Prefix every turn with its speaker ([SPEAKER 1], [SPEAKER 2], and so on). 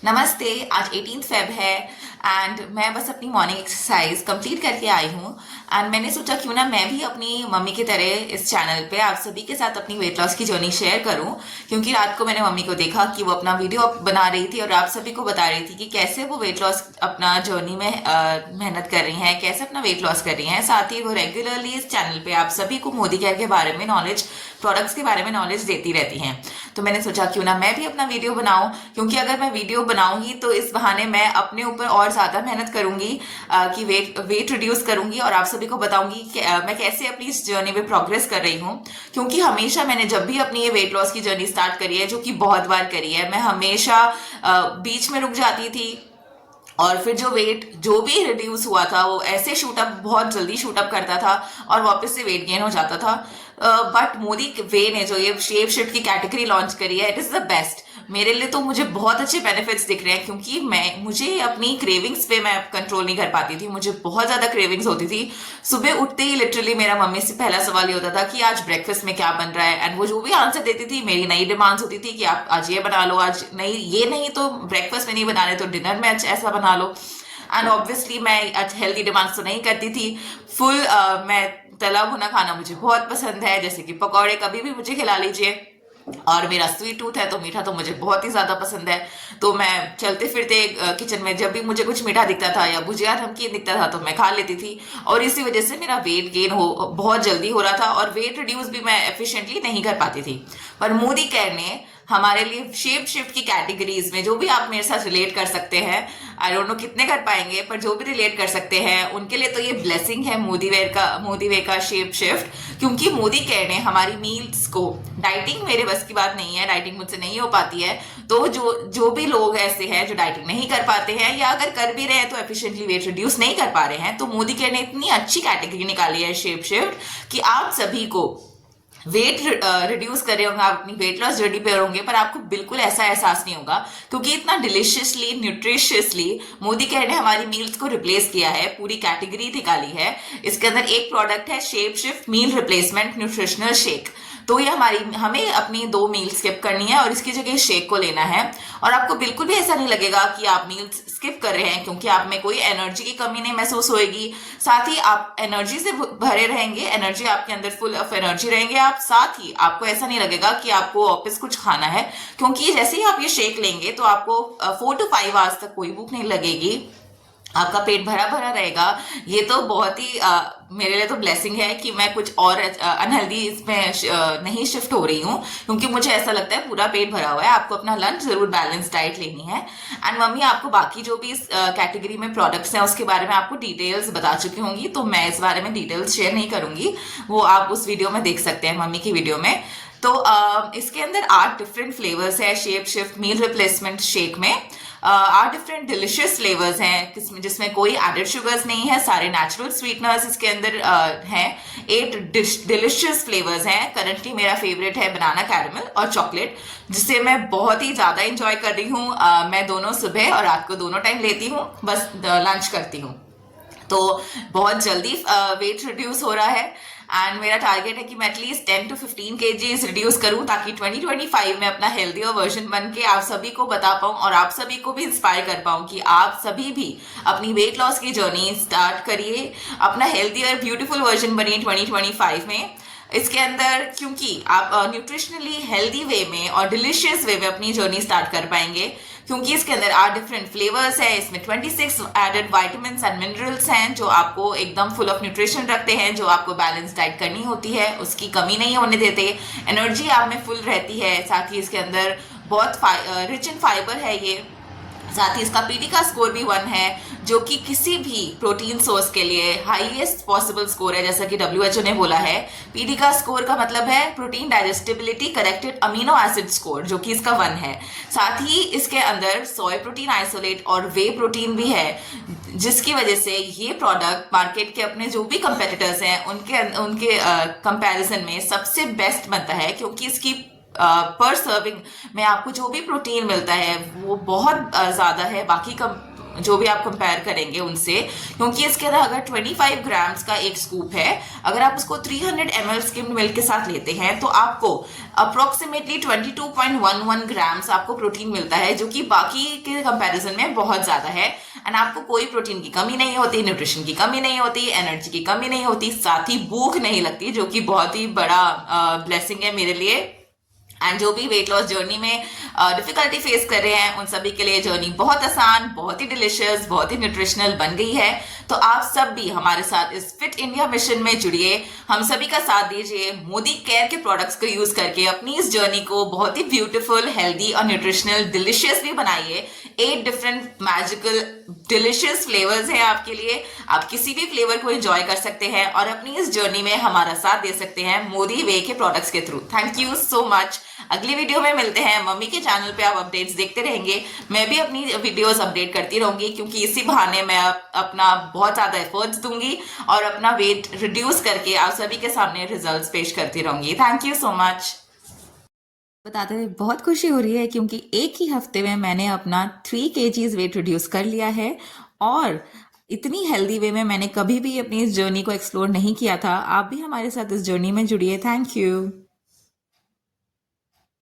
[SPEAKER 1] नमस्ते। आज 18 फेब है एंड मैं बस अपनी मॉर्निंग एक्सरसाइज कंप्लीट करके आई हूँ। एंड मैंने सोचा क्यों ना मैं भी अपनी मम्मी की तरह इस चैनल पे आप सभी के साथ अपनी वेट लॉस की जर्नी शेयर करूँ, क्योंकि रात को मैंने मम्मी को देखा कि वो अपना वीडियो बना रही थी और आप सभी को बता रही थी कि कैसे वो वेट लॉस अपना जर्नी में मेहनत कर रही हैं, कैसे अपना वेट लॉस कर रही हैं। साथ ही वो रेगुलरली इस चैनल पे आप सभी को मोदी केयर के बारे में नॉलेज, प्रोडक्ट्स के बारे में नॉलेज देती रहती हैं। तो मैंने सोचा क्यों ना मैं भी अपना वीडियो बनाऊं, क्योंकि अगर मैं वीडियो बनाऊंगी तो इस बहाने मैं अपने ऊपर और ज्यादा मेहनत करूंगी कि वेट रिड्यूस करूंगी और आप सभी को बताऊंगी कि मैं कैसे अपनी इस जर्नी में प्रोग्रेस कर रही हूँ। क्योंकि हमेशा मैंने जब भी अपनी ये वेट लॉस की जर्नी स्टार्ट करी है, जो कि बहुत बार करी है, मैं हमेशा बीच में रुक जाती थी और फिर जो भी रिड्यूस हुआ था वो ऐसे शूटअप, बहुत जल्दी शूटअप करता था और वापस से वेट गेन हो जाता था। बट मोदी वे ने जो ये शेप शिफ्ट की कैटेगरी लॉन्च करी है, इट इज द बेस्ट। मेरे लिए तो मुझे बहुत अच्छे बेनिफिट्स दिख रहे हैं, क्योंकि मुझे अपनी क्रेविंग्स पे मैं कंट्रोल नहीं कर पाती थी। मुझे बहुत ज्यादा क्रेविंग्स होती थी। सुबह उठते ही लिटरली मेरा मम्मी से पहला सवाल ये होता था कि आज ब्रेकफास्ट में क्या बन रहा है, एंड वो जो भी आंसर देती थी मेरी नई डिमांड्स होती थी कि आप आज ये बना लो, आज नहीं ये नहीं तो ब्रेकफास्ट में नहीं बना रहे तो डिनर में ऐसा बना लो। एंड ऑब्वियसली मैं हेल्दी डिमांड्स तो नहीं करती थी। मैं तला भुना खाना मुझे बहुत पसंद है, जैसे कि पकौड़े कभी भी मुझे खिला लीजिए। और मेरा स्वीट टूथ है तो मीठा तो मुझे बहुत ही ज्यादा पसंद है। तो मैं चलते फिरते किचन में जब भी मुझे कुछ मीठा दिखता था या भुजिया नमकीन दिखता था तो मैं खा लेती थी। और इसी वजह से मेरा वेट गेन बहुत जल्दी हो रहा था और वेट रिड्यूस भी मैं एफिशिएंटली नहीं कर पाती थी। पर मोदी केयर ने हमारे लिए शेप शिफ्ट की कैटेगरीज में, जो भी आप मेरे साथ रिलेट कर सकते हैं, आई डोंट नो कितने कर पाएंगे, पर जो भी रिलेट कर सकते हैं उनके लिए तो ये ब्लेसिंग है मोदी वे का शेप शिफ्ट। क्योंकि मोदी केयर ने हमारी मील्स को, डाइटिंग मेरे बस की बात नहीं है, डाइटिंग मुझसे नहीं हो पाती है, तो जो भी लोग ऐसे हैं जो डाइटिंग नहीं कर पाते हैं या अगर कर भी रहे हैं तो एफिशिएंटली वेट रिड्यूस नहीं कर पा रहे हैं, तो मोदी केयर ने इतनी अच्छी कैटेगरी निकाली है शेप शिफ्ट कि आप सभी को वेट रिड्यूस कर रहे होंगे, आप अपनी वेट लॉस जर्नी पे होंगे, पर आपको बिल्कुल ऐसा एहसास नहीं होगा, क्योंकि इतना डिलिशियसली न्यूट्रिशियसली मोदी केयर ने हमारी मील्स को रिप्लेस किया है, पूरी कैटेगरी निकाली है। इसके अंदर एक प्रोडक्ट है shape shift meal replacement nutritional shake. तो ये हमें अपनी 2 मील स्किप करनी है और इसकी जगह शेक को लेना है। और आपको बिल्कुल भी ऐसा नहीं लगेगा कि आप मील्स स्किप कर रहे हैं, क्योंकि आप में कोई एनर्जी की कमी नहीं महसूस होएगी। साथ ही आप एनर्जी से भरे रहेंगे, एनर्जी आपके अंदर फुल ऑफ एनर्जी रहेंगे आप। साथ ही आपको ऐसा नहीं लगेगा कि आपको वापस कुछ खाना है, क्योंकि जैसे ही आप ये शेक लेंगे तो आपको 4 to 5 आवर्स तक कोई भूख नहीं लगेगी, आपका पेट भरा भरा रहेगा। ये तो बहुत ही मेरे लिए तो ब्लेसिंग है कि मैं कुछ और अनहेल्दी इसमें नहीं शिफ्ट हो रही हूँ, क्योंकि मुझे ऐसा लगता है पूरा पेट भरा हुआ है। आपको अपना लंच जरूर बैलेंस डाइट लेनी है। एंड मम्मी आपको बाकी जो भी इस कैटेगरी में प्रोडक्ट्स हैं उसके बारे में आपको डिटेल्स बता चुकी होंगी, तो मैं इस बारे में डिटेल्स शेयर नहीं करूंगी, वो आप उस वीडियो में देख सकते हैं, मम्मी की वीडियो में। तो इसके अंदर 8 डिफरेंट फ्लेवर्स है shape shift meal replacement shake में। 8 डिफरेंट डिलिशियस फ्लेवर्स हैं, जिसमें कोई एडेड शुगर्स नहीं है, सारे नेचुरल स्वीटनर्स इसके अंदर हैं। 8 डिलिशियस फ्लेवर्स हैं। करंटली मेरा फेवरेट है बनाना कैरेमल और चॉकलेट, जिसे मैं बहुत ही ज्यादा इंजॉय कर रही हूँ। मैं दोनों सुबह और रात को दोनों टाइम लेती हूँ, बस लंच करती हूँ। तो बहुत जल्दी वेट रिड्यूस हो रहा है एंड मेरा टारगेट है कि मैं एटलीस्ट 10 to 15 kgs रिड्यूस करूं, ताकि 2025 में अपना हेल्दियर वर्जन बन के आप सभी को बता पाऊं और आप सभी को भी इंस्पायर कर पाऊं कि आप सभी भी अपनी वेट लॉस की जर्नी स्टार्ट करिए, अपना हेल्दियर ब्यूटीफुल वर्जन बनिए 2025 में। इसके अंदर क्योंकि आप न्यूट्रिशनली हेल्दी वे में और डिलिशियस वे में अपनी जर्नी स्टार्ट कर पाएंगे, क्योंकि इसके अंदर 8 डिफरेंट फ्लेवर्स है। इसमें 26 एडेड विटामिन्स एंड मिनरल्स हैं, जो आपको एकदम फुल ऑफ न्यूट्रिशन रखते हैं, जो आपको बैलेंस डाइट करनी होती है उसकी कमी नहीं होने देते। एनर्जी आप में फुल रहती है। साथ ही इसके अंदर बहुत रिच इन फाइबर है ये। साथ ही इसका पीडी का स्कोर भी 1 है, जो कि किसी भी प्रोटीन सोर्स के लिए हाईएस्ट पॉसिबल स्कोर है, जैसा कि WHO ने बोला है। पीडी का स्कोर का मतलब है protein digestibility corrected amino acid score, जो कि इसका 1 है। साथ ही इसके अंदर सोय प्रोटीन आइसोलेट और वे प्रोटीन भी है, जिसकी वजह से ये प्रोडक्ट मार्केट के अपने जो भी कंपेटिटर्स हैं उनके कंपैरिजन में सबसे बेस्ट बनता है, क्योंकि इसकी पर सर्विंग में आपको जो भी प्रोटीन मिलता है वो बहुत ज्यादा है बाकी जो भी आप कंपेयर करेंगे उनसे, क्योंकि इसके अंदर अगर 25 ग्राम्स का एक स्कूप है, अगर आप उसको 300 ml स्किम्ड मिल्क के साथ लेते हैं तो आपको अप्रोक्सीमेटली 22.11 ग्राम्स आपको प्रोटीन मिलता है, जो कि बाकी के कंपैरिजन में बहुत ज्यादा है। एंड आपको कोई प्रोटीन की कमी नहीं होती, न्यूट्रिशन की कमी नहीं होती, एनर्जी की कमी नहीं होती, साथ ही भूख नहीं लगती, जो कि बहुत ही बड़ा ब्लेसिंग है मेरे लिए। एंड जो भी वेट लॉस जर्नी में डिफिकल्टी फेस कर रहे हैं उन सभी के लिए जर्नी बहुत आसान, बहुत ही डिलिशियस, बहुत ही न्यूट्रिशनल बन गई है। तो आप सब भी हमारे साथ इस फिट इंडिया मिशन में जुड़िए, हम सभी का साथ दीजिए, मोदी केयर के प्रोडक्ट्स को यूज करके अपनी इस जर्नी को बहुत ही ब्यूटीफुल, हेल्दी और न्यूट्रिशनल, डिलिशियस भी बनाइए। 8 डिफरेंट मैजिकल डिलिशियस फ्लेवर्स हैं आपके लिए, आप किसी भी फ्लेवर को एंजॉय कर सकते हैं और अपनी इस जर्नी में हमारा साथ दे सकते हैं मोदी वे के प्रोडक्ट्स के through. Thank you so much. अगली वीडियो में मिलते हैं। मम्मी के चैनल पे आप अपडेट्स देखते रहेंगे, मैं भी अपनी वीडियोस अपडेट करती रहूंगी, क्योंकि इसी बहाने मैं अपना बहुत ज्यादा एफर्ट्स दूंगी और अपना वेट रिड्यूस करके आप सभी के सामने रिजल्ट्स पेश करती रहूंगी। Thank you so much. बताते हुए बहुत खुशी हो रही है, क्योंकि एक ही हफ्ते में मैंने अपना 3 kgs वेट रिड्यूस कर लिया है और इतनी हेल्दी वे में मैंने कभी भी अपनी इस जर्नी को एक्सप्लोर नहीं किया था। आप भी हमारे साथ इस जर्नी में जुड़िए। Thank you.